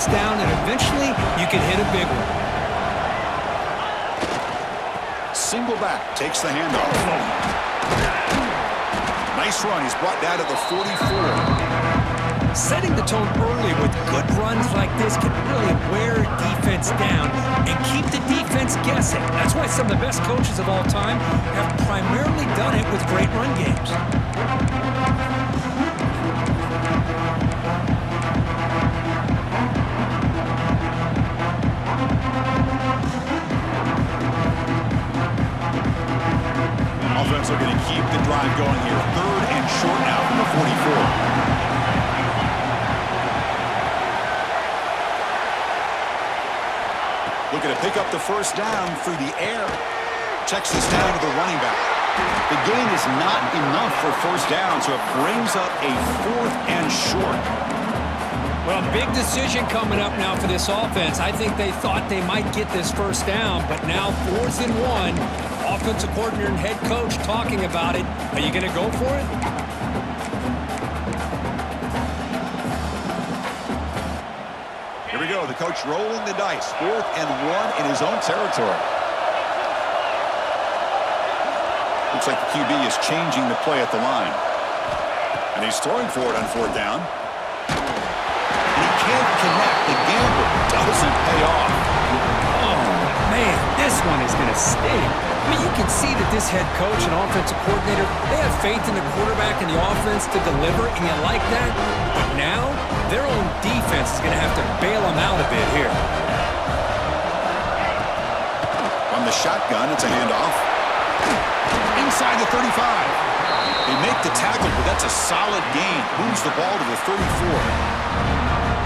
defense down, and eventually you can hit a big one. Single back, takes the handoff. Nice run. He's brought down to the 44. Setting the tone early with good runs like this can really wear a defense down and keep the defense guessing. That's why some of the best coaches of all time have primarily done it with great run games. Offense looking to keep the drive going here. 3rd and short now from the 44. Looking to pick up the first down through the air. Checks this down to the running back. The gain is not enough for first down, so it brings up a 4th and short. Well, big decision coming up now for this offense. I think they thought they might get this first down, but now 4th and 1. Offensive coordinator and head coach talking about it. Are you going to go for it? Here we go. The coach rolling the dice. 4th and 1 in his own territory. Looks like the QB is changing the play at the line. And he's throwing for it on 4th down. And he can't connect. The gamble doesn't pay off. Oh, man, this one is going to sting. I mean, you can see that this head coach and offensive coordinator, they have faith in the quarterback and the offense to deliver, and you like that. But now, their own defense is going to have to bail them out a bit here. From the shotgun, it's a handoff. Inside the 35. They make the tackle, but that's a solid gain. Moves the ball to the 34.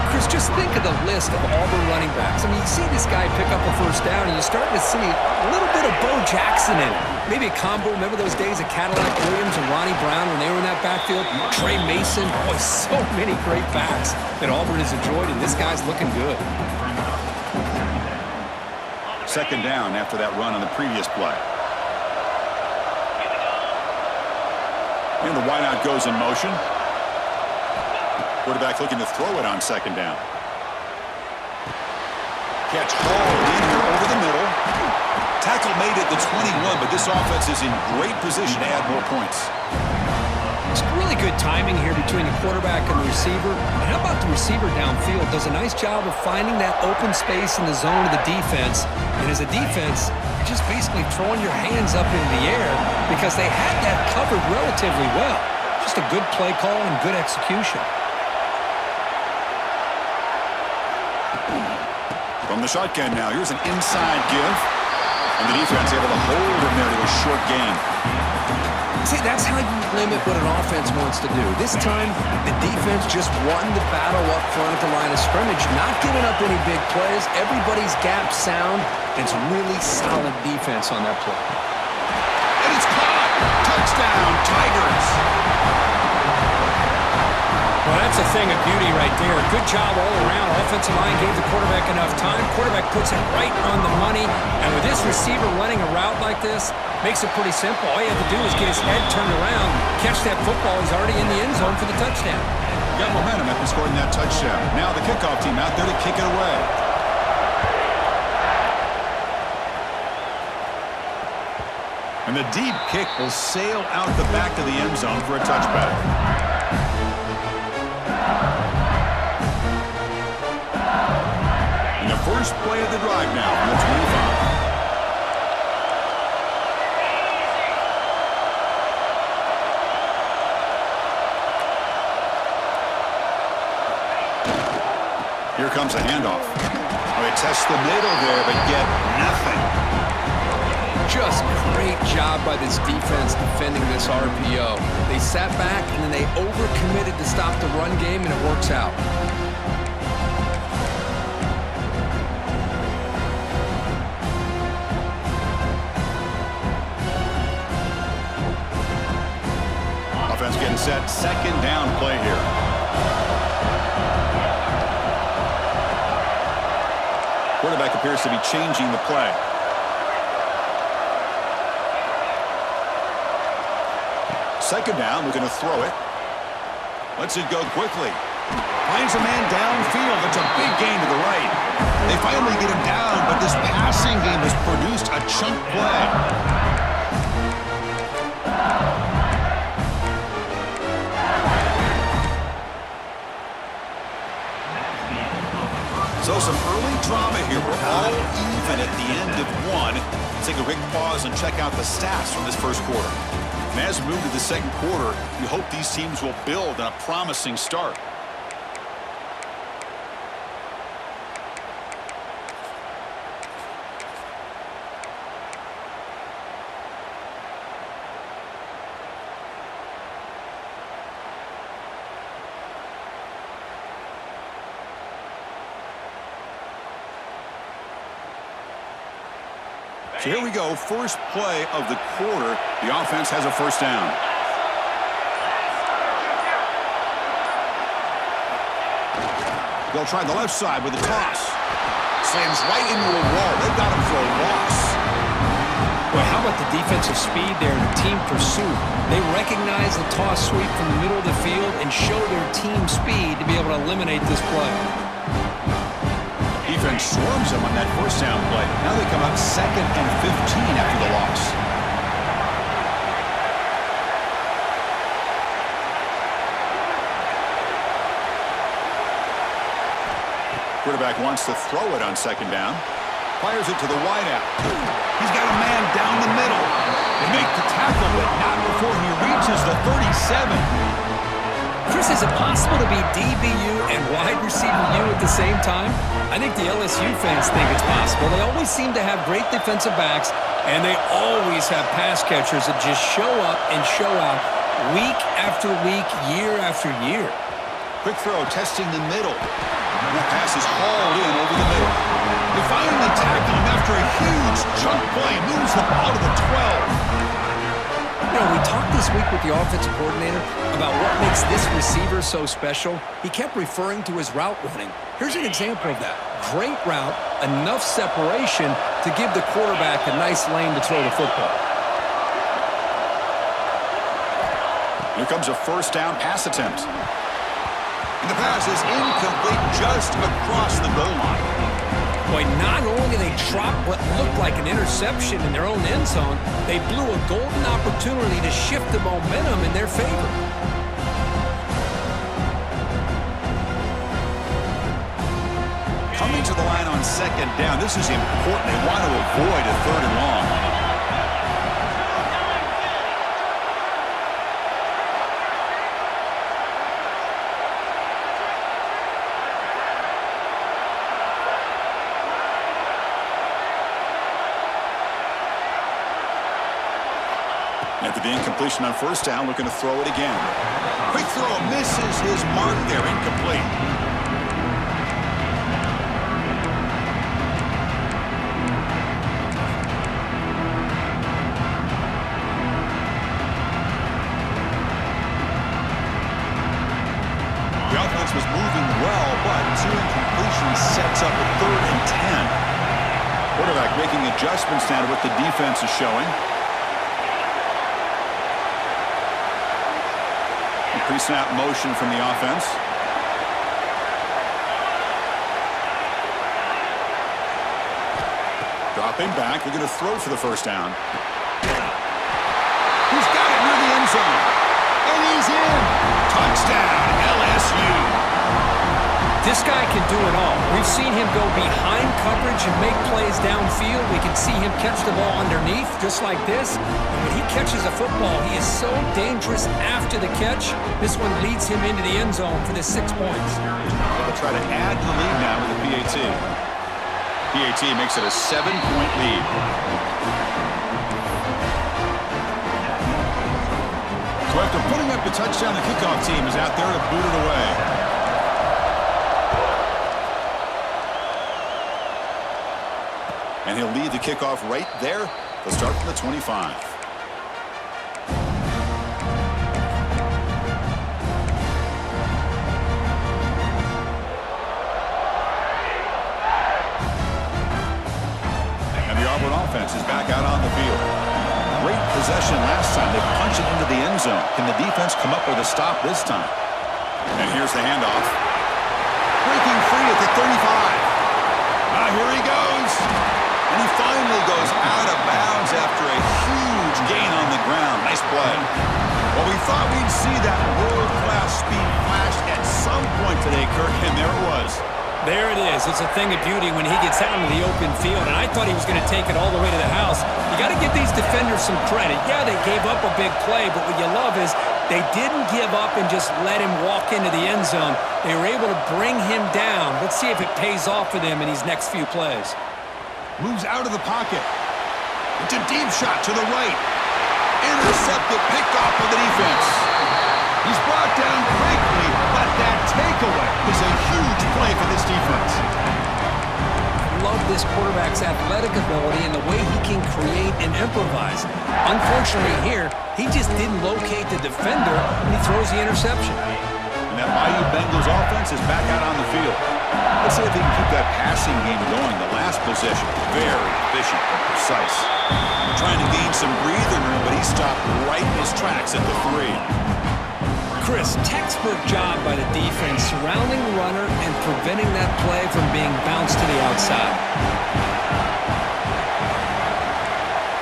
Chris, just think of the list of Auburn running backs. I mean, you see this guy pick up a first down, and you're starting to see a little bit of Bo Jackson in it. Maybe a combo. Remember those days of Cadillac Williams and Ronnie Brown when they were in that backfield? Trey Mason. Boy, so many great backs that Auburn has enjoyed, and this guy's looking good. 2nd down after that run on the previous play. And the wideout goes in motion. Quarterback looking to throw it on 2nd down. Catch hauled in here over the middle. Tackle made at the 21, but this offense is in great position to add more points. It's really good timing here between the quarterback and the receiver. And how about the receiver downfield? Does a nice job of finding that open space in the zone of the defense. And as a defense, you're just basically throwing your hands up in the air because they had that covered relatively well. Just a good play call and good execution. From the shotgun now, here's an inside give. And the defense able to hold him there to a short gain. See, that's how you limit what an offense wants to do. This time, the defense just won the battle up front at the line of scrimmage, not giving up any big plays. Everybody's gap sound. It's really solid defense on that play. And it's caught! Touchdown, Tigers! Well, that's a thing of beauty right there. Good job all around. Offensive line gave the quarterback enough time. Quarterback puts it right on the money. And with this receiver running a route like this, makes it pretty simple. All you have to do is get his head turned around, catch that football. He's already in the end zone for the touchdown. Got momentum after scoring that touchdown. Now the kickoff team out there to kick it away. And the deep kick will sail out the back of the end zone for a touchback. And the first play of the drive now on the 25. Here comes a handoff. Oh, they test the middle there, but get nothing. Just great job by this defense defending this RPO. They sat back, and then they overcommitted to stop the run game, and it works out. Offense getting set. 2nd down play here. Quarterback appears to be changing the play. Second down, looking to throw it. Lets it go quickly. Finds a man downfield. It's a big gain to the right. They finally get him down, but this passing game has produced a chunk play. So some early drama here. We're all even at the end of one. Let's take a quick pause and check out the stats from this first quarter. And as we move to the second quarter, we hope these teams will build on a promising start. So here we go, first play of the quarter. The offense has a first down. They'll try the left side with a toss. Slams right into a wall. They've got him for a loss. Boy, how about the defensive speed there and the team pursuit? They recognize the toss sweep from the middle of the field and show their team speed to be able to eliminate this play. Defense swarms them on that first down play. Now they come up 2nd and 15 after the loss. Quarterback wants to throw it on second down. Fires it to the wideout. He's got a man down the middle. They make the tackle, but not before he reaches the 37. Chris, is it possible to be DBU and wide receiver U at the same time? I think the LSU fans think it's possible. They always seem to have great defensive backs, and they always have pass catchers that just show up and show out week after week, year after year. Quick throw, testing the middle. And that pass is hauled in over the middle. They finally tackle him after a huge jump play. Moves the ball to the 12. You know, we talked this week with the offensive coordinator about what makes this receiver so special. He kept referring to his route running. Here's an example of that. Great route, enough separation to give the quarterback a nice lane to throw the football. Here comes a first down pass attempt. And the pass is incomplete just across the goal line. Boy, not only did they drop what looked like an interception in their own end zone, they blew a golden opportunity to shift the momentum in their favor. Coming to the line on second down, this is important. They want to avoid a 3rd and long. After the incompletion on first down, looking to throw it again. Quick throw, misses his mark there, incomplete. The offense was moving well, but 2 incompletions sets up a 3rd and 10. Quarterback making adjustments now to what the defense is showing. Pre-snap motion from the offense. Dropping back, they're going to throw for the first down. He's got it near the end zone. And he's in. Touchdown, LSU. This guy can do it all. We've seen him go behind coverage and make plays downfield. We can see him catch the ball underneath, just like this. And when he catches a football, he is so dangerous after the catch. This one leads him into the end zone for the 6 points. They'll try to add to the lead now with the PAT. PAT makes it a 7-point lead. So after putting up the touchdown, the kickoff team is out there to boot it away. And he'll lead the kickoff right there. They'll start from the 25. And the Auburn offense is back out on the field. Great possession last time. They punch it into the end zone. Can the defense come up with a stop this time? And here's the handoff. Breaking free at the 35. Here he goes. And he finally goes out of bounds after a huge gain on the ground. Nice play. Well, we thought we'd see that world-class speed flash at some point today, Kirk, and there it was. There it is. It's a thing of beauty when he gets out into the open field, and I thought he was going to take it all the way to the house. You got to give these defenders some credit. Yeah, they gave up a big play, but what you love is they didn't give up and just let him walk into the end zone. They were able to bring him down. Let's see if it pays off for them in these next few plays. Moves out of the pocket. It's a deep shot to the right. Intercepted, picked off by the defense. He's brought down quickly, but that takeaway is a huge play for this defense. I love this quarterback's athletic ability and the way he can create and improvise. Unfortunately here, he just didn't locate the defender and he throws the interception. And that Bayou Bengals offense is back out on the field. Let's see if they can keep that passing game going. The last possession, very efficient and precise. Trying to gain some breathing room, but he stopped right in his tracks at the 3. Chris, textbook job by the defense surrounding the runner and preventing that play from being bounced to the outside.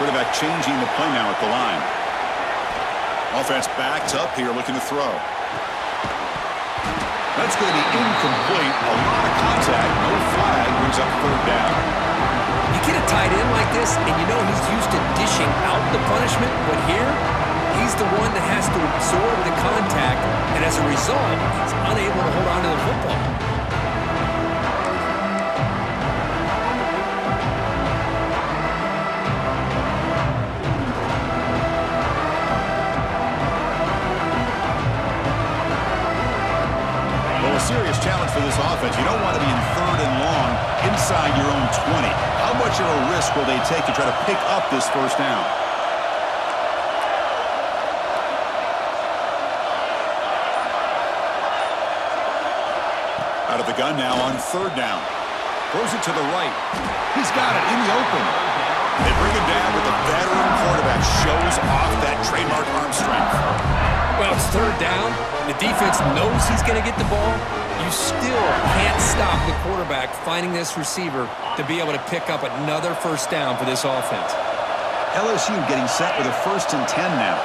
Quarterback changing the play now at the line. Offense backed up here looking to throw. That's going to be incomplete. A lot of contact. No flag. Brings up 3rd down. You get a tight end like this, and you know he's used to dishing out the punishment, but here, he's the one that has to absorb the contact, and as a result, he's unable to hold on to the football. Well, a serious challenge for this offense. You don't want to be in 3rd and long inside your own 20. How much of a risk will they take to try to pick up this 1st down? Out of the gun now on 3rd down. Throws it to the right. He's got it in the open. They bring him down, but the veteran quarterback shows off that trademark arm strength. Well, it's 3rd down. The defense knows he's going to get the ball. You still can't stop the quarterback finding this receiver to be able to pick up another 1st down for this offense. LSU getting set with a 1st and 10 now.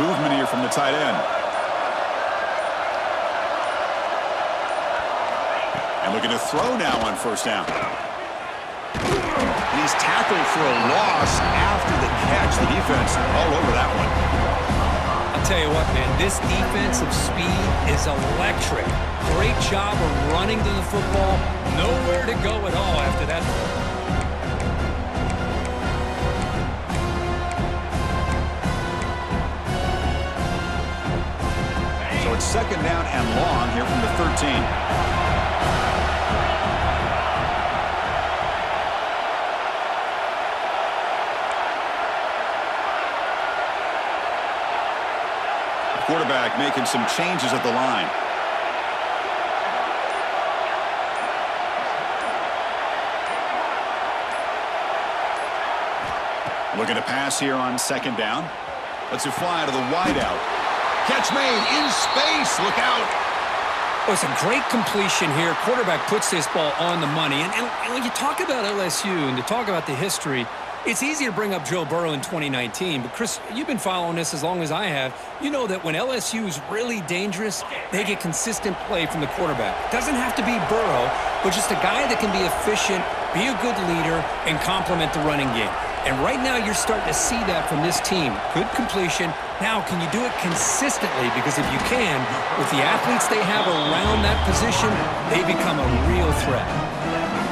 Movement here from the tight end. And looking to throw now on 1st down. And he's tackled for a loss after the catch. The defense all over that one. I'll tell you what, man, this defensive speed is electric. Great job of running to the football. Nowhere to go at all after that. So it's 2nd down and long here from the 13. Quarterback making some changes at the line. Looking to pass here on 2nd down. Lets it fly to the wideout. Catch made in space. Look out. Well, it's a great completion here. Quarterback puts this ball on the money. And when you talk about LSU and to talk about the history, it's easy to bring up Joe Burrow in 2019, but Chris, you've been following this as long as I have. You know that when LSU is really dangerous, they get consistent play from the quarterback. Doesn't have to be Burrow, but just a guy that can be efficient, be a good leader, and complement the running game. And right now you're starting to see that from this team. Good completion. Now, can you do it consistently? Because if you can, with the athletes they have around that position, they become a real threat.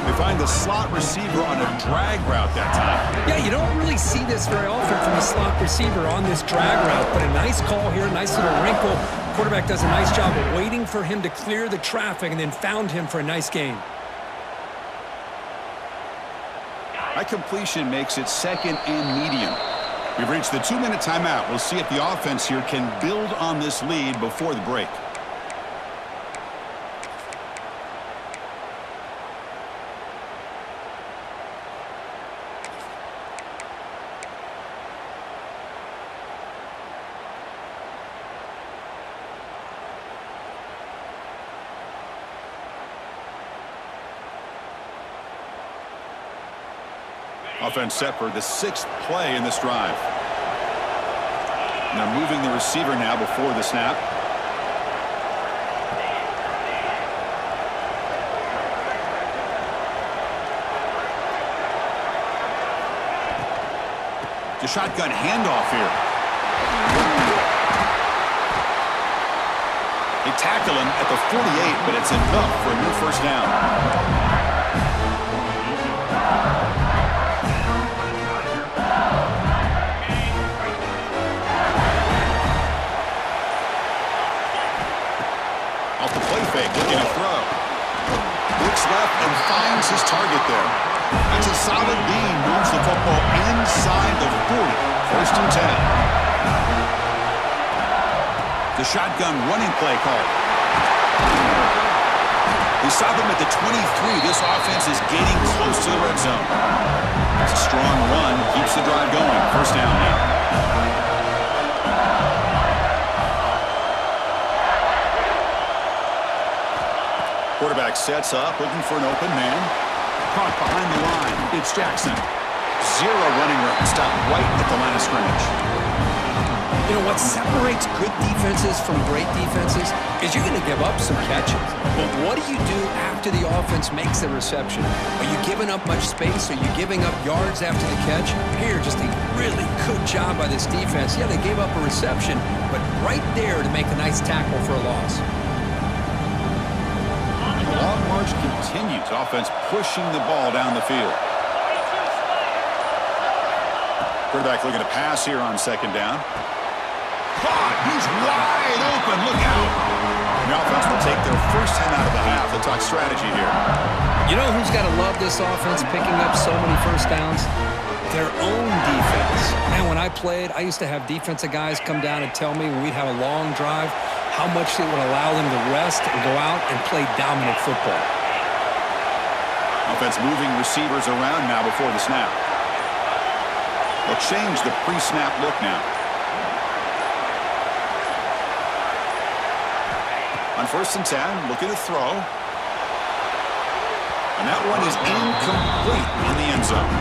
They find the slot receiver on a drag route that time. Yeah, you don't really see this very often from a slot receiver on this drag route, but a nice call here, nice little wrinkle. Quarterback does a nice job of waiting for him to clear the traffic and then found him for a nice gain. That completion makes it 2nd and medium. We've reached the 2-minute timeout. We'll see if the offense here can build on this lead before the break. Offense set for the 6th play in this drive. Now moving the receiver now before the snap. The shotgun handoff here. They tackle him at the 48, but it's enough for a new first down. Off the play fake, looking to throw. Looks left and finds his target there. It's a solid beam, moves the football inside the 40. 1st and 10. The shotgun running play call. We saw them at the 23. This offense is getting close to the red zone. It's a strong run, keeps the drive going. 1st down now. Quarterback sets up, looking for an open man. Caught behind the line. It's Jackson. 0 running room. Stopped right at the line of scrimmage. You know, what separates good defenses from great defenses is you're going to give up some catches. But what do you do after the offense makes the reception? Are you giving up much space? Are you giving up yards after the catch? Here, just a really good job by this defense. Yeah, they gave up a reception, but right there to make a nice tackle for a loss. The long march continues. Offense pushing the ball down the field. Quarterback looking to pass here on 2nd down. Caught! He's wide open. Look out! The offense will take their first time out of the half. They'll talk strategy here. You know who's got to love this offense picking up so many first downs? Their own defense. Man, when I played, I used to have defensive guys come down and tell me when we'd have a long drive how much it would allow them to rest and go out and play dominant football. Offense moving receivers around now before the snap. They'll change the pre-snap look now. On 1st and 10, looking to throw. And that one is incomplete in the end zone.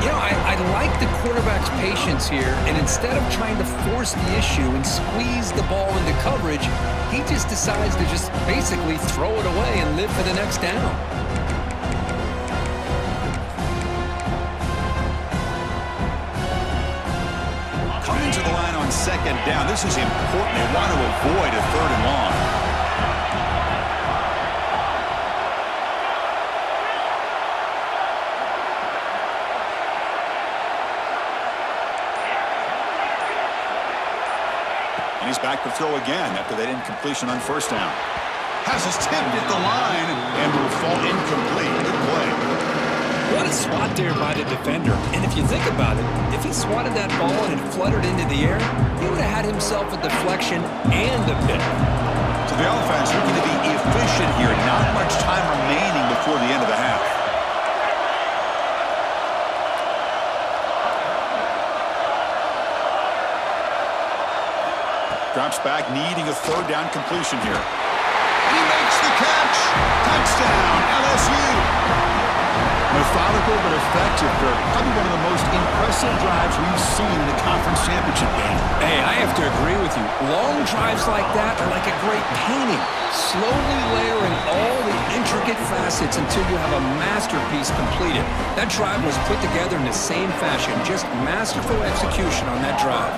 You know, I like the quarterback's patience here, and instead of trying to force the issue and squeeze the ball into coverage, he just decides to just basically throw it away and live for the next down. Coming to the line on 2nd down. This is important. They want to avoid a 3rd and long. And he's back to throw again after that incompletion on 1st down. Has his tipped at the line and will fall incomplete. Good play. What a swat there by the defender. And if you think about it, if he swatted that ball and it fluttered into the air, he would have had himself a deflection and a pick. So the offense looking to be efficient here. Not much time remaining before the end of the half. Drops back, needing a 3rd down completion here. He makes the catch. Touchdown, LSU. Methodical but effective, Kirk. Probably one of the most impressive drives we've seen in the conference championship game. Hey, I have to agree with you. Long drives like that are like a great painting. Slowly layering all the intricate facets until you have a masterpiece completed. That drive was put together in the same fashion. Just masterful execution on that drive.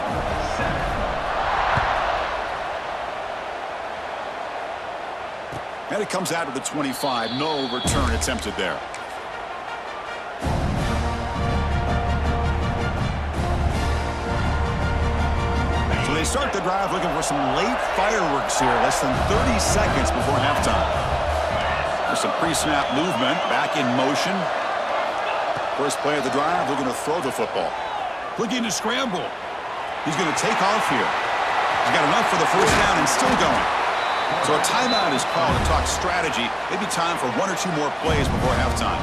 And it comes out of the 25. No return attempted there. So they start the drive looking for some late fireworks here. Less than 30 seconds before halftime. There's some pre-snap movement. Back in motion. First play of the drive, looking to throw the football. Looking to scramble. He's going to take off here. He's got enough for the first down and still going. So a timeout is called to talk strategy. Maybe time for 1 or 2 more plays before halftime.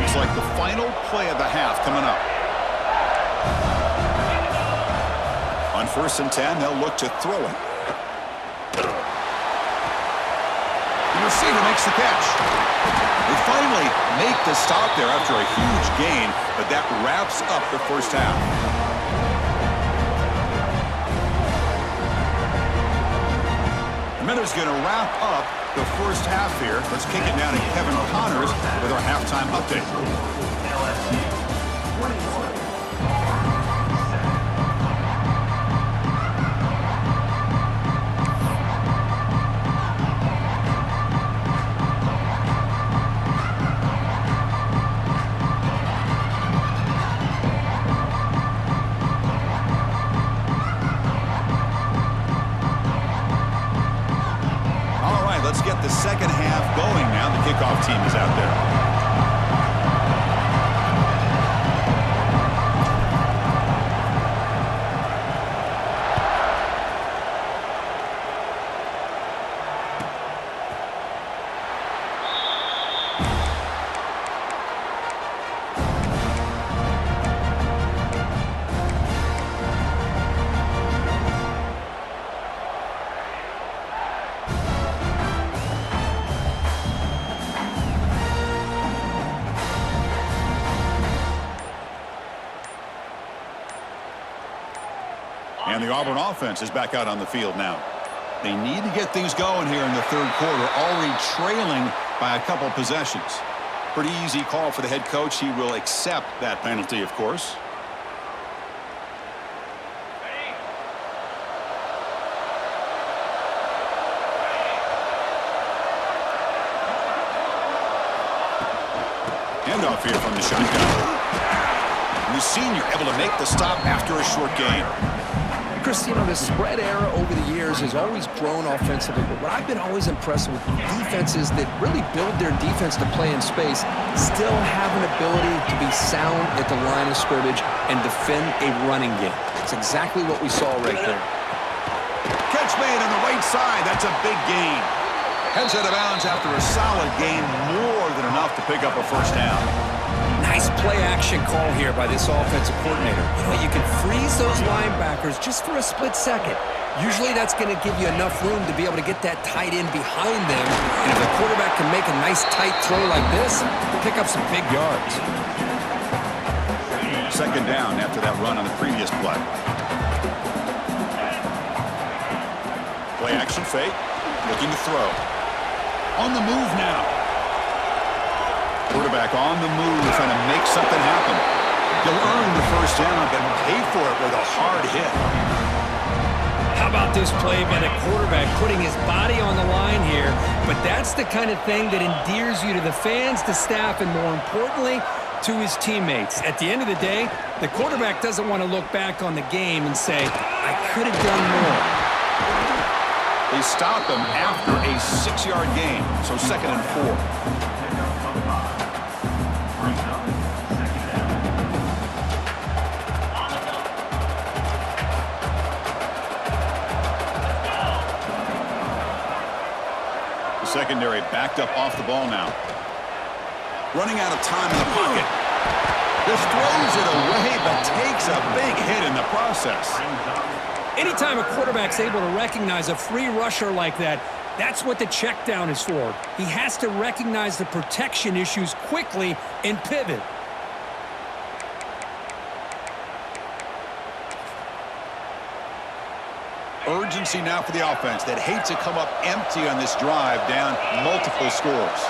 It's like the final play of the half coming up. On 1st and 10, they'll look to throw it. The receiver makes the catch. They finally make the stop there after a huge gain, but that wraps up the first half. The Miners going to wrap up the first half here. Let's kick it down to Kevin Connors with our halftime update. Let's get the second half going now. The kickoff team is out there. And the Auburn offense is back out on the field now. They need to get things going here in the third quarter, already trailing by a couple possessions. Pretty easy call for the head coach. He will accept that penalty, of course. Handoff here from the shotgun. And the senior able to make the stop after a short gain. Chris, you know, the spread era over the years has always grown offensively, but what I've been always impressed with defenses that really build their defense to play in space still have an ability to be sound at the line of scrimmage and defend a running game. It's exactly what we saw right there. Catch made on the right side. That's a big gain. Heads out of bounds after a solid gain, more than enough to pick up a first down. Nice play-action call here by this offensive coordinator. You know, you can freeze those linebackers just for a split second. Usually that's going to give you enough room to be able to get that tight end behind them. And if the quarterback can make a nice tight throw like this, pick up some big yards. Second down after that run on the previous play. Play-action fake, looking to throw. On the move now. Quarterback on the move, trying to make something happen. He'll earn the first down, but pay for it with a hard hit. How about this play by the quarterback putting his body on the line here? But that's the kind of thing that endears you to the fans, the staff, and more importantly, to his teammates. At the end of the day, the quarterback doesn't want to look back on the game and say, I could have done more. They stop him after a 6-yard gain, so 2nd and 4. Secondary backed up off the ball now. Running out of time in the pocket. This throws it away, but takes a big hit in the process. Anytime a quarterback's able to recognize a free rusher like that, that's what the check down is for. He has to recognize the protection issues quickly and pivot. Urgency now for the offense that hates to come up empty on this drive, down multiple scores.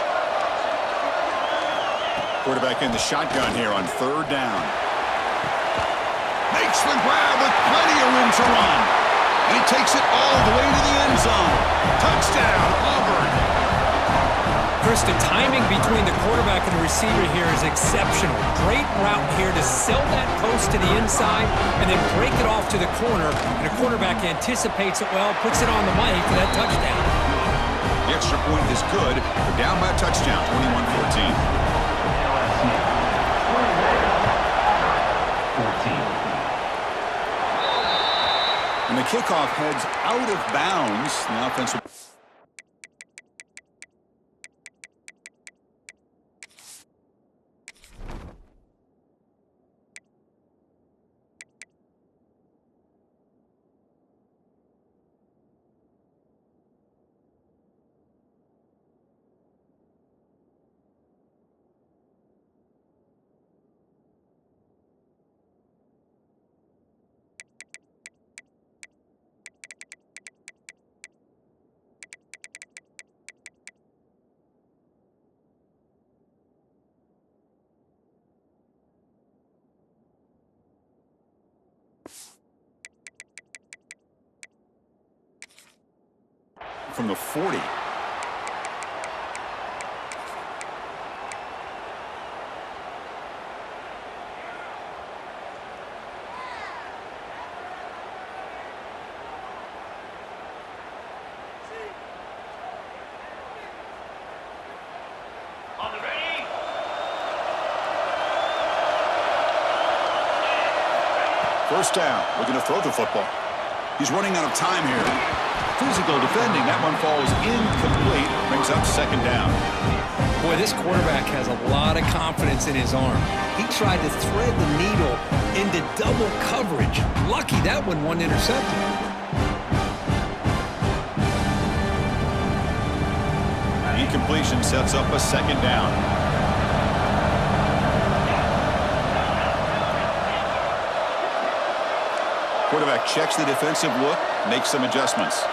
Quarterback in the shotgun here on 3rd down. Makes the grab with plenty of room to run. And he takes it all the way to the end zone. Touchdown, Auburn. Chris, the timing between the quarterback and the receiver here is exceptional. Great route here to sell that post to the inside and then break it off to the corner. And the quarterback anticipates it well, puts it on the money for that touchdown. The extra point is good. They're down by a touchdown, 21-14. And the kickoff heads out of bounds. The offensive... from the 40. First down, looking to throw the football. He's running out of time here. Physical defending, that one falls incomplete, brings up second down. Boy, this quarterback has a lot of confidence in his arm. He tried to thread the needle into double coverage. Lucky that one wasn't intercepted. Incompletion sets up a second down. Quarterback checks the defensive look, makes some adjustments.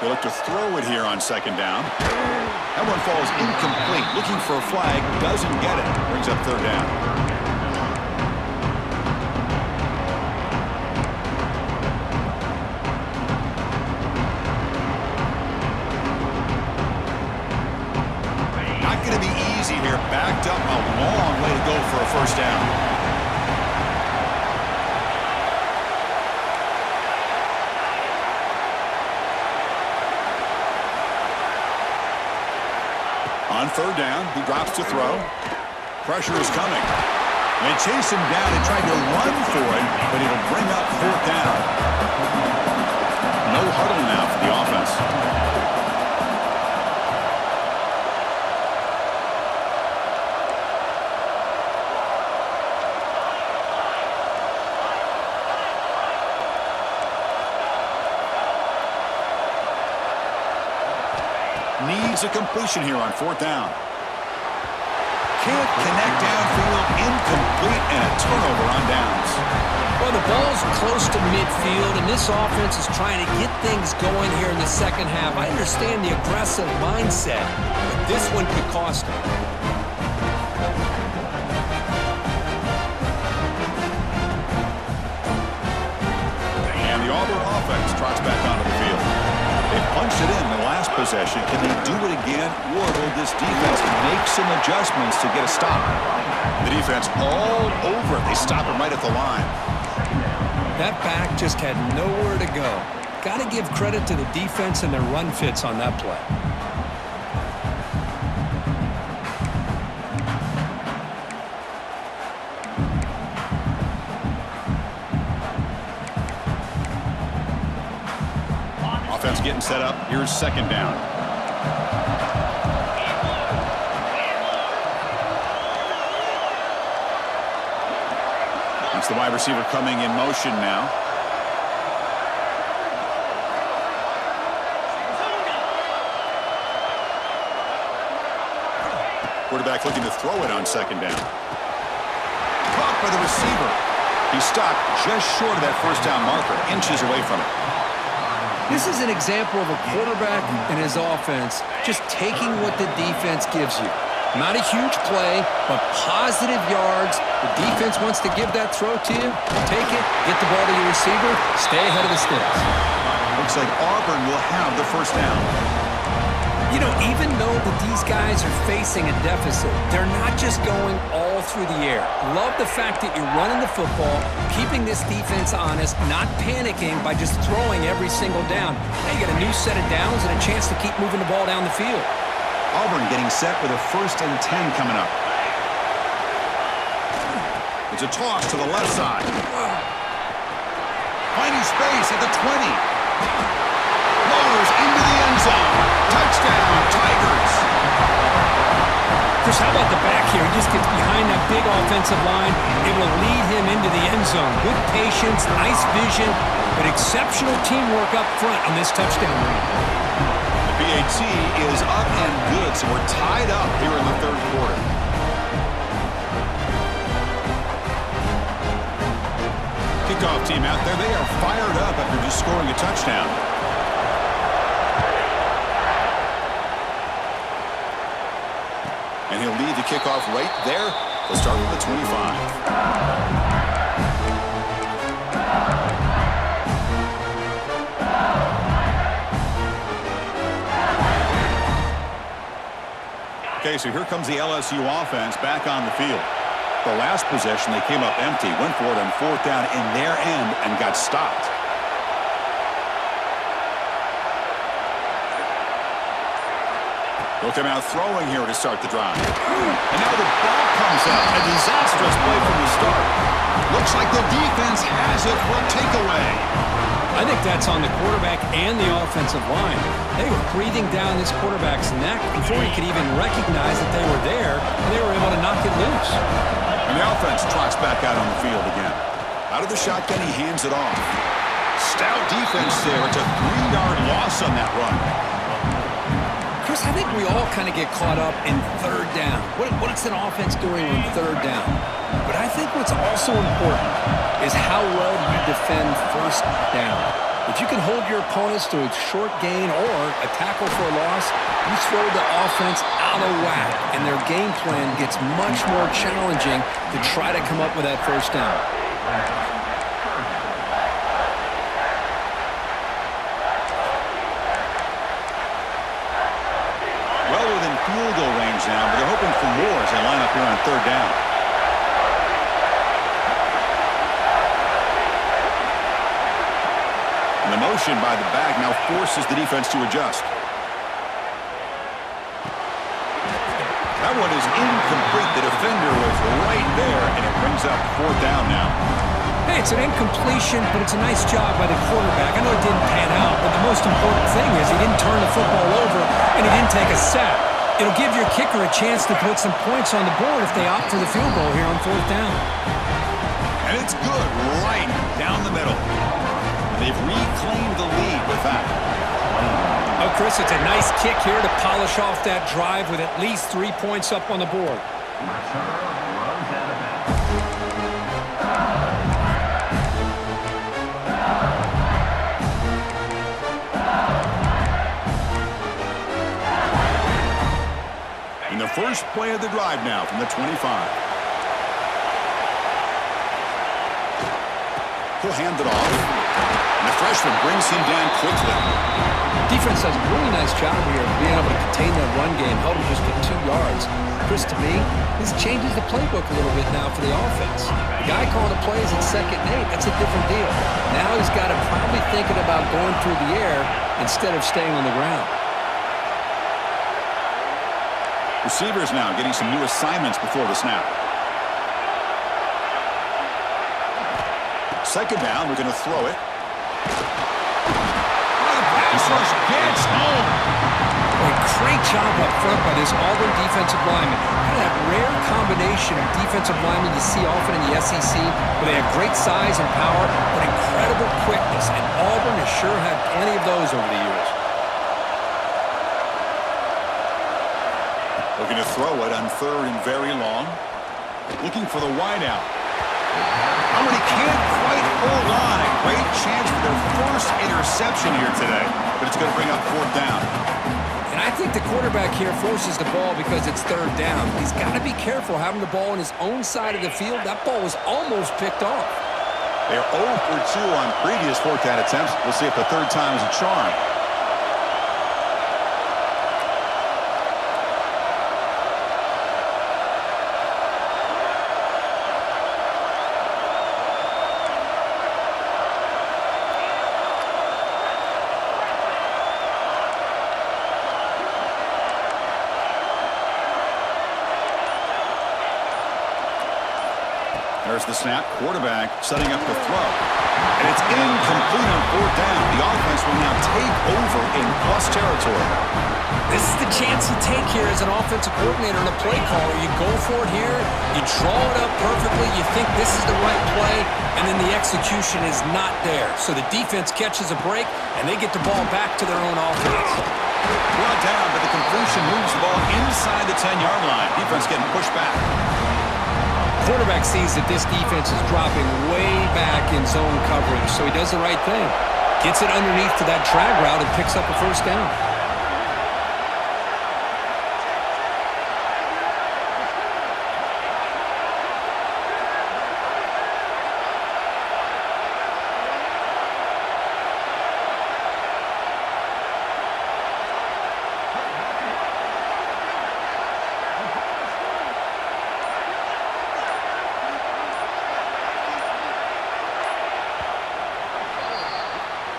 They look to throw it here on second down. That one falls incomplete. Looking for a flag, doesn't get it. Brings up third down. Going to be easy here. Backed up a long way to go for a first down. On third down, he drops to throw. Pressure is coming. They chase him down and try to run for it, but it'll bring up fourth down. No huddle now for the offense. Needs a completion here on fourth down. Can't connect downfield, incomplete, and a turnover on downs. Well, the ball's close to midfield, and this offense is trying to get things going here in the second half. I understand the aggressive mindset, but this one could cost them. And the Auburn offense trots back onto the field. They punched it in the last possession. Can they do it again, or will this defense make some adjustments to get a stop? The defense all over it. They stop him right at the line. That back just had nowhere to go. Got to give credit to the defense and their run fits on that play. Offense getting set up. Here's second down. It's the wide receiver coming in motion now. Quarterback looking to throw it on second down. Caught by the receiver. He stopped just short of that first down marker, inches away from it. This is an example of a quarterback and his offense just taking what the defense gives you. Not a huge play, but positive yards. The defense wants to give that throw to you. Take it, get the ball to your receiver, stay ahead of the sticks. Looks like Auburn will have the first down. You know, even though these guys are facing a deficit, they're not just going all through the air. Love the fact that you're running the football, keeping this defense honest, not panicking by just throwing every single down. Now you got a new set of downs and a chance to keep moving the ball down the field. Auburn getting set with a 1st and 10 coming up. It's a toss to the left side. Finding space at the 20. Rolls into the end zone. Touchdown, Tigers. Chris, how about the back here? He just gets behind that big offensive line, able to lead him into the end zone. Good patience, nice vision, but exceptional teamwork up front on this touchdown run. The PAT is up and good, so we're tied up here in the third quarter. Kickoff team out there. They are fired up after just scoring a touchdown. And he'll lead the kickoff right there. They'll start from the 25. Okay, so here comes the LSU offense back on the field. The last possession, they came up empty, went for it on fourth down in their end and got stopped. They'll come out throwing here to start the drive. And now the ball comes out. A disastrous play from the start. Looks like the defense has it for a takeaway. I think that's on the quarterback and the offensive line. They were breathing down this quarterback's neck before he could even recognize that they were there, and they were able to knock it loose. And the offense trots back out on the field again. Out of the shotgun, he hands it off. Stout defense there. It's a 3-yard loss on that run. Chris, I think we all kind of get caught up in third down. What's an offense doing on third down? But I think what's also important is how well you defend first down. If you can hold your opponents to a short gain or a tackle for a loss, you throw the offense out of whack, and their game plan gets much more challenging to try to come up with that first down. Well within field goal range now, but they're hoping for more as they line up here on third down. And the motion by the back now forces the defense to adjust. That one is incomplete. The defender was right there, and it brings up fourth down now. Hey, it's an incompletion, but it's a nice job by the quarterback. I know it didn't pan out, but the most important thing is he didn't turn the football over, and he didn't take a sack. It'll give your kicker a chance to put some points on the board if they opt for the field goal here on fourth down. And it's good right down the middle. They've reclaimed the lead with that. Oh, Chris, it's a nice kick here to polish off that drive with at least 3 points up on the board. And the first play of the drive now from the 25. He'll hand it off. And the freshman brings him down quickly. Defense does a really nice job here of being able to contain that run game, held him just to 2 yards. Chris, to me, this changes the playbook a little bit now for the offense. The guy calling the plays at 2nd and 8, that's a different deal. Now he's got to probably thinking about going through the air instead of staying on the ground. Receivers now getting some new assignments before the snap. Second down, we're going to throw it. Pass rush gets home. A great job up front by this Auburn defensive lineman. Kind of that rare combination of defensive linemen you see often in the SEC, where they have great size and power, but incredible quickness. And Auburn has sure had plenty of those over the years. Looking to throw it on third and very long. Looking for the wideout. Oh, and he can't quite hold on. A great chance for their first interception here today, but it's going to bring up fourth down. And I think the quarterback here forces the ball because it's third down. He's got to be careful having the ball on his own side of the field. That ball was almost picked off. They're 0 for 2 on previous fourth down attempts. We'll see if the third time is a charm. There's the snap. Quarterback setting up the throw. And it's incomplete on fourth down. The offense will now take over in plus territory. This is the chance you take here as an offensive coordinator and a play caller. You go for it here. You draw it up perfectly. You think this is the right play, and then the execution is not there. So the defense catches a break, and they get the ball back to their own offense. Brought down, but the completion moves the ball inside the 10-yard line. Defense getting pushed back. Quarterback sees that this defense is dropping way back in zone coverage, so he does the right thing. Gets it underneath to that drag route and picks up a first down.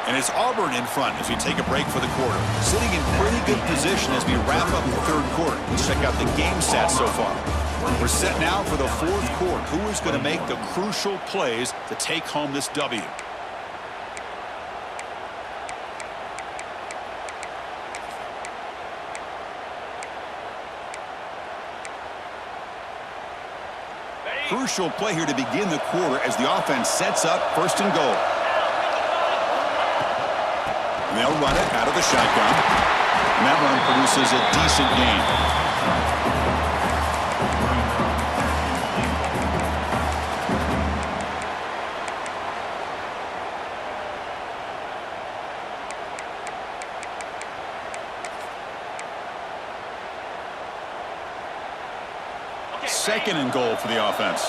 And it's Auburn in front as we take a break for the quarter. Sitting in pretty good position as we wrap up the third quarter. Let's check out the game stats so far. We're set now for the fourth quarter. Who is going to make the crucial plays to take home this W? Crucial play here to begin the quarter as the offense sets up first and goal. And they'll run it out of the shotgun. And that run produces a decent gain. Second and goal for the offense.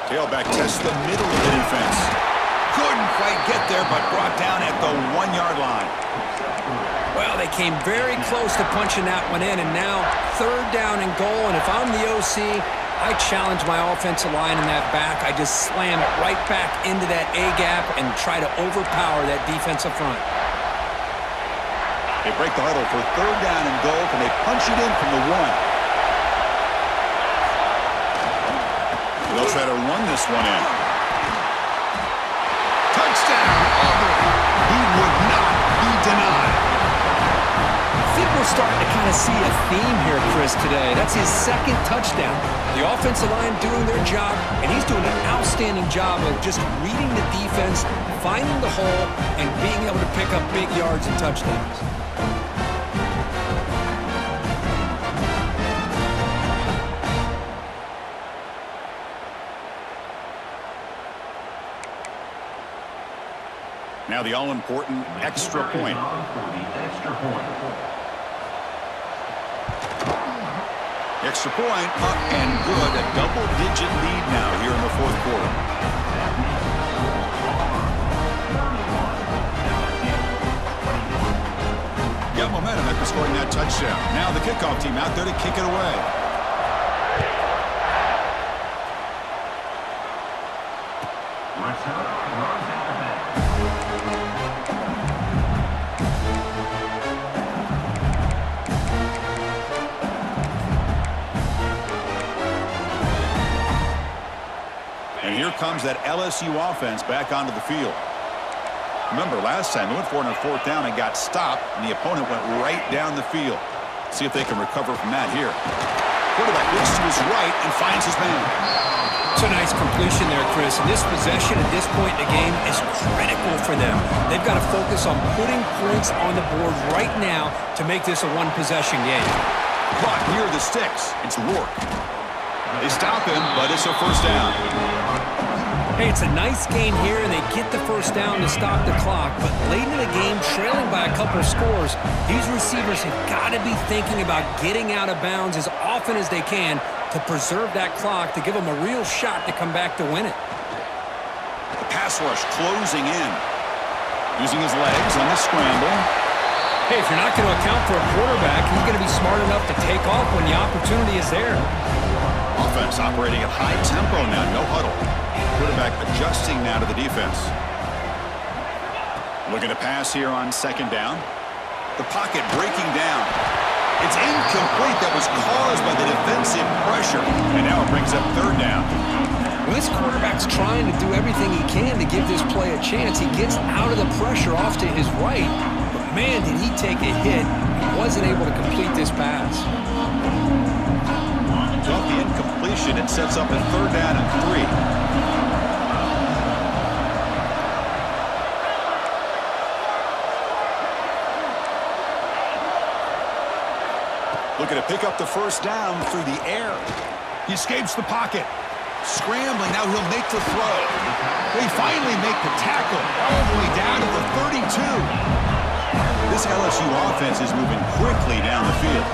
Tailback tests the middle of the defense. Couldn't quite get there, but brought down at the 1-yard line. Well, they came very close to punching that one in, and now third down and goal. And if I'm the OC, I challenge my offensive line in that back. I just slam it right back into that A-gap and try to overpower that defensive front. They break the huddle for third down and goal. Can they punch it in from the 1? They'll try to run this one in. Touchdown, Auburn. He would not be denied. I think we're starting to kind of see a theme here, Chris, today. That's his second touchdown. The offensive line doing their job, and he's doing an outstanding job of just reading the defense, finding the hole, and being able to pick up big yards and touchdowns. Now the all-important extra point. Extra point up and good. A double-digit lead now here in the fourth quarter. Got momentum after scoring that touchdown. Now the kickoff team out there to kick it away. Comes that LSU offense back onto the field. Remember, last time they went for it on fourth down and got stopped, and the opponent went right down the field. See if they can recover from that here. Quarterback looks to his right and finds his man. It's a nice completion there, Chris. And this possession at this point in the game is critical for them. They've got to focus on putting points on the board right now to make this a one-possession game. Caught near the sticks. It's Rourke. They stop him, but it's a first down. Hey, it's a nice game here, and they get the first down to stop the clock. But late in the game, trailing by a couple of scores, these receivers have got to be thinking about getting out of bounds as often as they can to preserve that clock, to give them a real shot to come back to win it. The pass rush closing in. Using his legs on the scramble. Hey, if you're not going to account for a quarterback, he's going to be smart enough to take off when the opportunity is there. Offense operating at high tempo now, no huddle. Quarterback adjusting now to the defense. Looking to pass here on second down. The pocket breaking down. It's incomplete. That was caused by the defensive pressure. And now it brings up third down. Well, this quarterback's trying to do everything he can to give this play a chance. He gets out of the pressure off to his right. But man, did he take a hit. He wasn't able to complete this pass. Off the incompletion, it sets up a third down and 3. Looking to pick up the first down through the air. He escapes the pocket. Scrambling, now he'll make the throw. They finally make the tackle all the way down to the 32. This LSU offense is moving quickly down the field.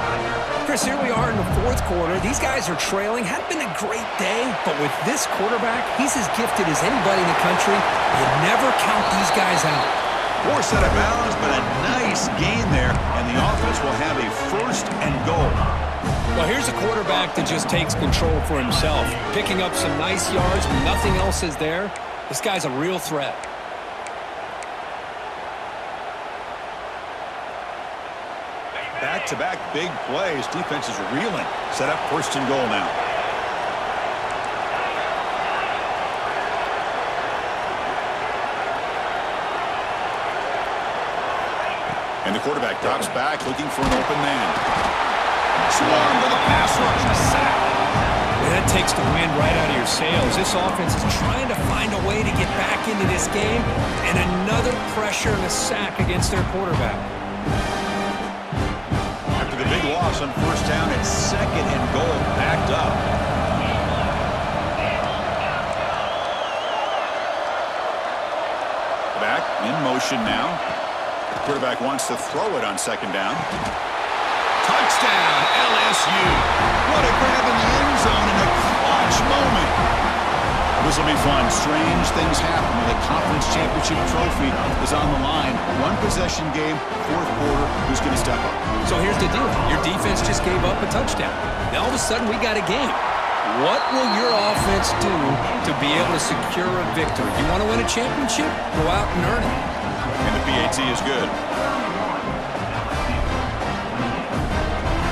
Chris, here we are in the fourth quarter. These guys are trailing. Hadn't been a great day, but with this quarterback, he's as gifted as anybody in the country. You never count these guys out. Forced out of bounds, but a nice gain there, and the offense will have a first and goal. Well, here's a quarterback that just takes control for himself, picking up some nice yards when nothing else is there. This guy's a real threat. Back-to-back big plays. Defense is reeling. Set up first and goal now. And the quarterback drops back looking for an open man. Swarm with a pass rush. A sack. Well, that takes the wind right out of your sails. This offense is trying to find a way to get back into this game, and another pressure and a sack against their quarterback. After the big loss on first down, it's second and goal, backed up. Back in motion now. The quarterback wants to throw it on second down. Touchdown, LSU. What a grab in the end zone in a clutch moment. This will be fun. Strange things happen when the conference championship trophy is on the line. One possession game, fourth quarter. Who's going to step up? So here's the deal. Your defense just gave up a touchdown. Now all of a sudden we got a game. What will your offense do to be able to secure a victory? You want to win a championship? Go out and earn it. And the PAT is good.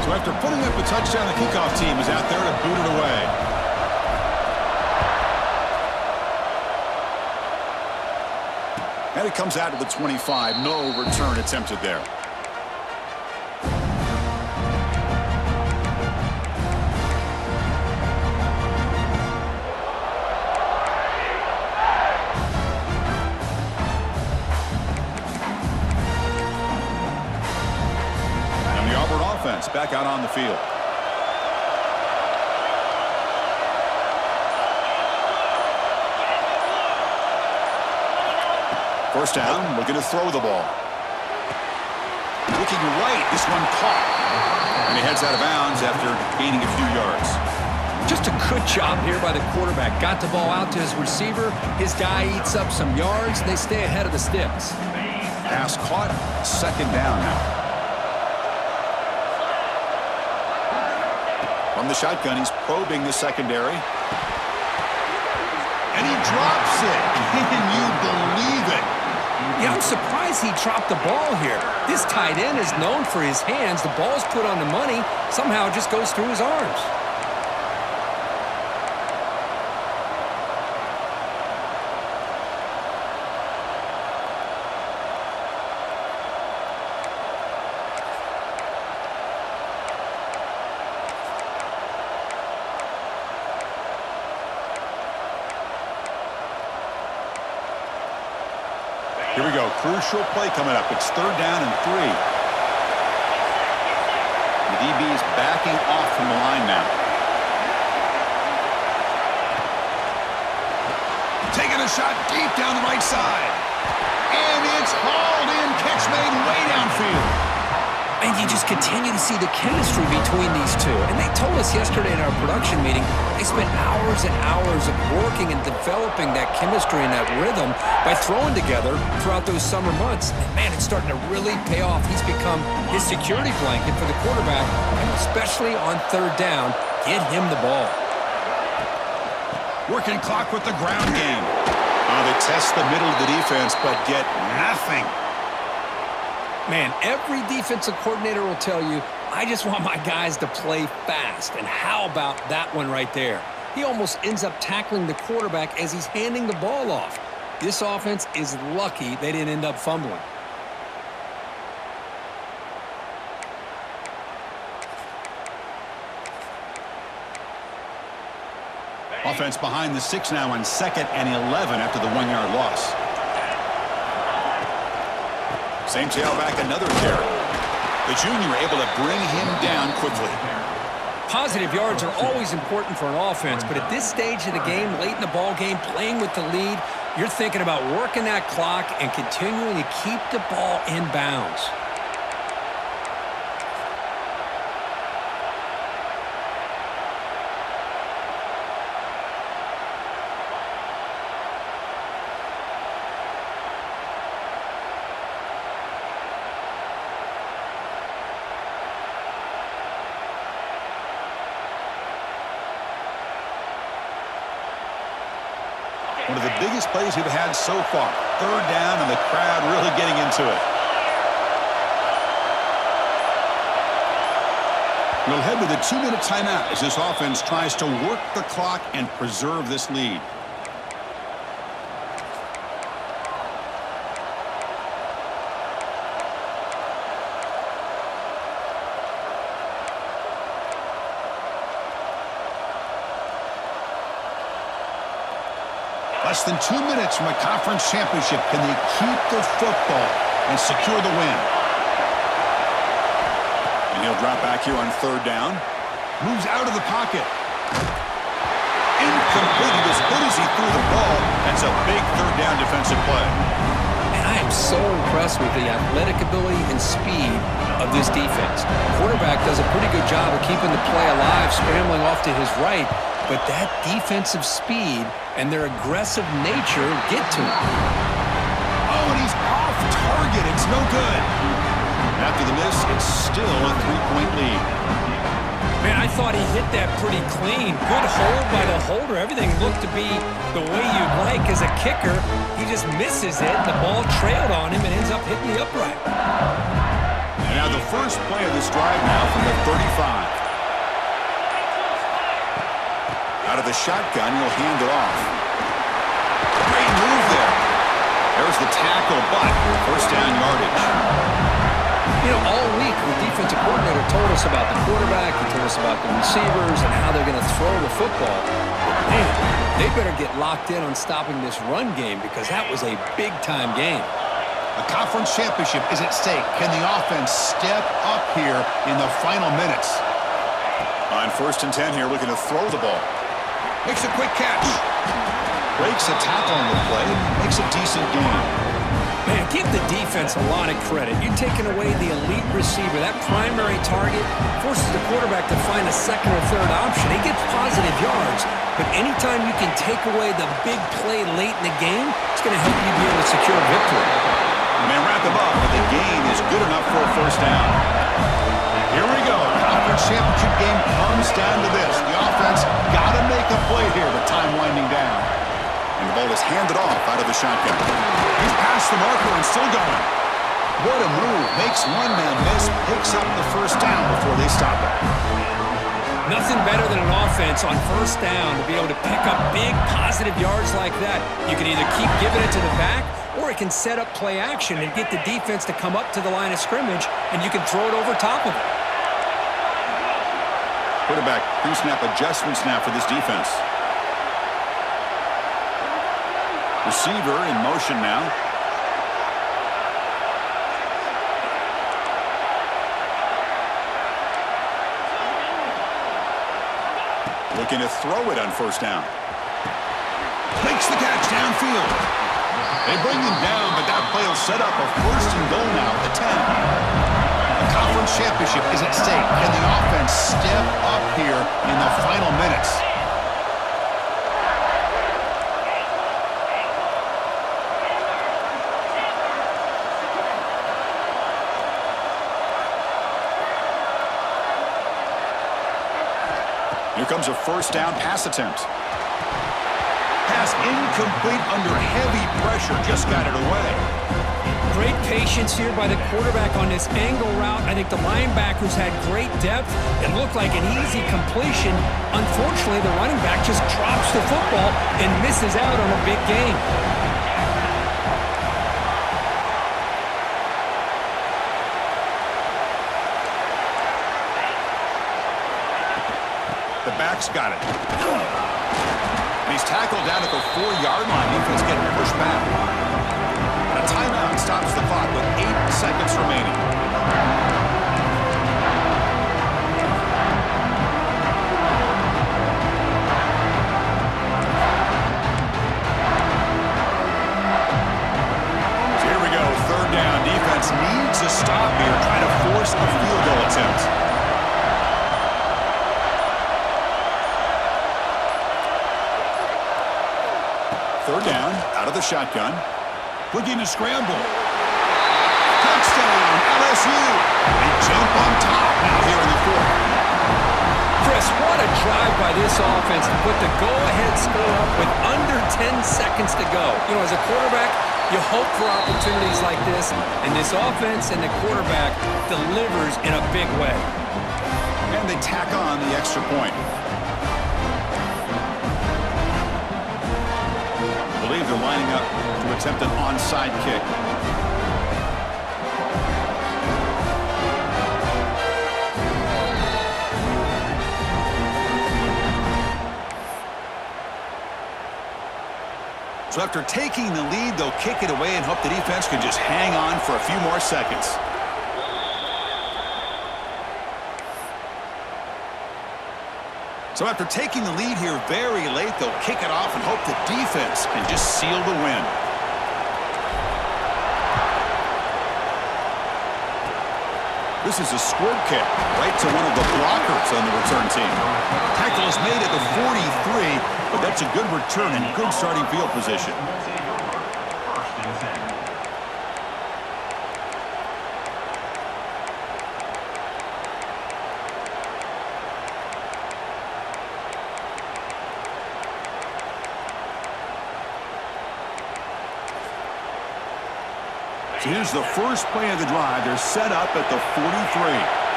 So after putting up a touchdown, the kickoff team is out there to boot it away. And it comes out to the 25. No return attempted there. Back out on the field. First down, looking to throw the ball. Looking right, this one caught. And he heads out of bounds after gaining a few yards. Just a good job here by the quarterback. Got the ball out to his receiver. His guy eats up some yards. They stay ahead of the sticks. Pass caught. Second down now. From the shotgun, he's probing the secondary. And he drops it. Can you believe it? Yeah, I'm surprised he dropped the ball here. This tight end is known for his hands. The ball's put on the money. Somehow it just goes through his arms. Here we go. Crucial play coming up. It's third down and 3. The DB is backing off from the line now. Taking a shot deep down the right side. And it's hauled in. Catch made way downfield. And you just continue to see the chemistry between these two. And they told us yesterday in our production meeting, they spent hours and hours of working and developing that chemistry and that rhythm by throwing together throughout those summer months. And man, it's starting to really pay off. He's become his security blanket for the quarterback, and especially on third down, get him the ball. Working clock with the ground game. They test the middle of the defense, but get nothing. Man, every defensive coordinator will tell you, I just want my guys to play fast. And how about that one right there? He almost ends up tackling the quarterback as he's handing the ball off. This offense is lucky they didn't end up fumbling. Offense behind the 6 now on 2nd and 11 after the 1-yard loss. Same tailback, another carry. The junior able to bring him down quickly. Positive yards are always important for an offense, but at this stage of the game, late in the ball game, playing with the lead, you're thinking about working that clock and continuing to keep the ball in bounds. One of the biggest plays we've had so far. Third down, and the crowd really getting into it. We'll head with a 2-minute timeout as this offense tries to work the clock and preserve this lead. Less than 2 minutes from a conference championship. Can they keep the football and secure the win? And he'll drop back here on third down. Moves out of the pocket. Incomplete. He was good as he threw the ball. That's a big third down defensive play. And I am so impressed with the athletic ability and speed of this defense. The quarterback does a pretty good job of keeping the play alive, scrambling off to his right. But that defensive speed and their aggressive nature get to him. Oh, and he's off target. It's no good. After the miss, it's still a 3-point lead. Man, I thought he hit that pretty clean. Good hold by the holder. Everything looked to be the way you'd like as a kicker. He just misses it. The ball trailed on him and ends up hitting the upright. And now the first play of this drive now from the 35. Out of the shotgun, he'll hand it off. Great move there. There's the tackle, but first down yardage. You know, all week the defensive coordinator told us about the quarterback, he told us about the receivers and how they're going to throw the football. But man, they better get locked in on stopping this run game because that was a big-time game. A conference championship is at stake. Can the offense step up here in the final minutes? On 1st and 10 here, looking to throw the ball. Makes a quick catch. Breaks a tackle on the play. Makes a decent gain. Man, give the defense a lot of credit. You're taking away the elite receiver. That primary target forces the quarterback to find a second or third option. He gets positive yards. But anytime you can take away the big play late in the game, it's going to help you be able to secure a victory. Man, wrap him up, but the gain is good enough for a first down. Here we go. Conference championship game comes down to this. The offense got to make a play here with time winding down. And the ball is handed off out of the shotgun. He's past the marker and still going. What a move. Makes one man miss, picks up the first down before they stop it. Nothing better than an offense on first down to be able to pick up big positive yards like that. You can either keep giving it to the back or it can set up play action and get the defense to come up to the line of scrimmage and you can throw it over top of it. Quarterback pre-snap adjustments now for this defense. Receiver in motion now. Looking to throw it on first down. Makes the catch downfield. They bring him down, but that play will set up a first and goal now at the 10. The conference championship is at stake. Can the offense step up here in the final minutes? Here comes a first down pass attempt. Pass incomplete under heavy pressure. Just got it away. Great patience here by the quarterback on this angle route. I think the linebackers had great depth. It looked like an easy completion. Unfortunately, the running back just drops the football and misses out on a big gain. The back's got it. And he's tackled down at the 4-yard line. Defense getting pushed back. A timeout stops the clock with 8 seconds remaining. So here we go. Third down. Defense needs a stop here, trying to force a field goal attempt. Third down, out of the shotgun. Looking to scramble. Touchdown, LSU. They jump on top now here in the fourth. Chris, what a drive by this offense to put the go-ahead score up with under 10 seconds to go. You know, as a quarterback, you hope for opportunities like this, and this offense and the quarterback delivers in a big way. And they tack on the extra point. I believe they're lining up to attempt an onside kick. So after taking the lead, they'll kick it away and hope the defense can just hang on for a few more seconds. So after taking the lead here very late, they'll kick it off and hope the defense can just seal the win. This is a squirt kick right to one of the blockers on the return team. Tackle is made at the 43, but that's a good return and good starting field position. So here's the first play of the drive. They're set up at the 43.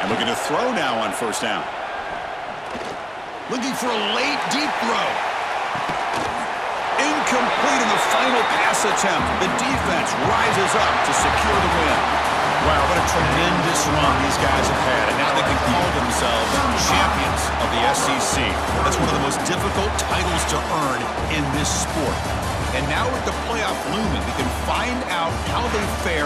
Looking to throw now on first down. Looking for a late, deep throw. Incomplete in the final pass attempt. The defense rises up to secure the win. Wow, what a tremendous run these guys have had, and now they can call themselves champions of the SEC. That's one of the most difficult titles to earn in this sport. And now with the playoff looming, we can find out how they fare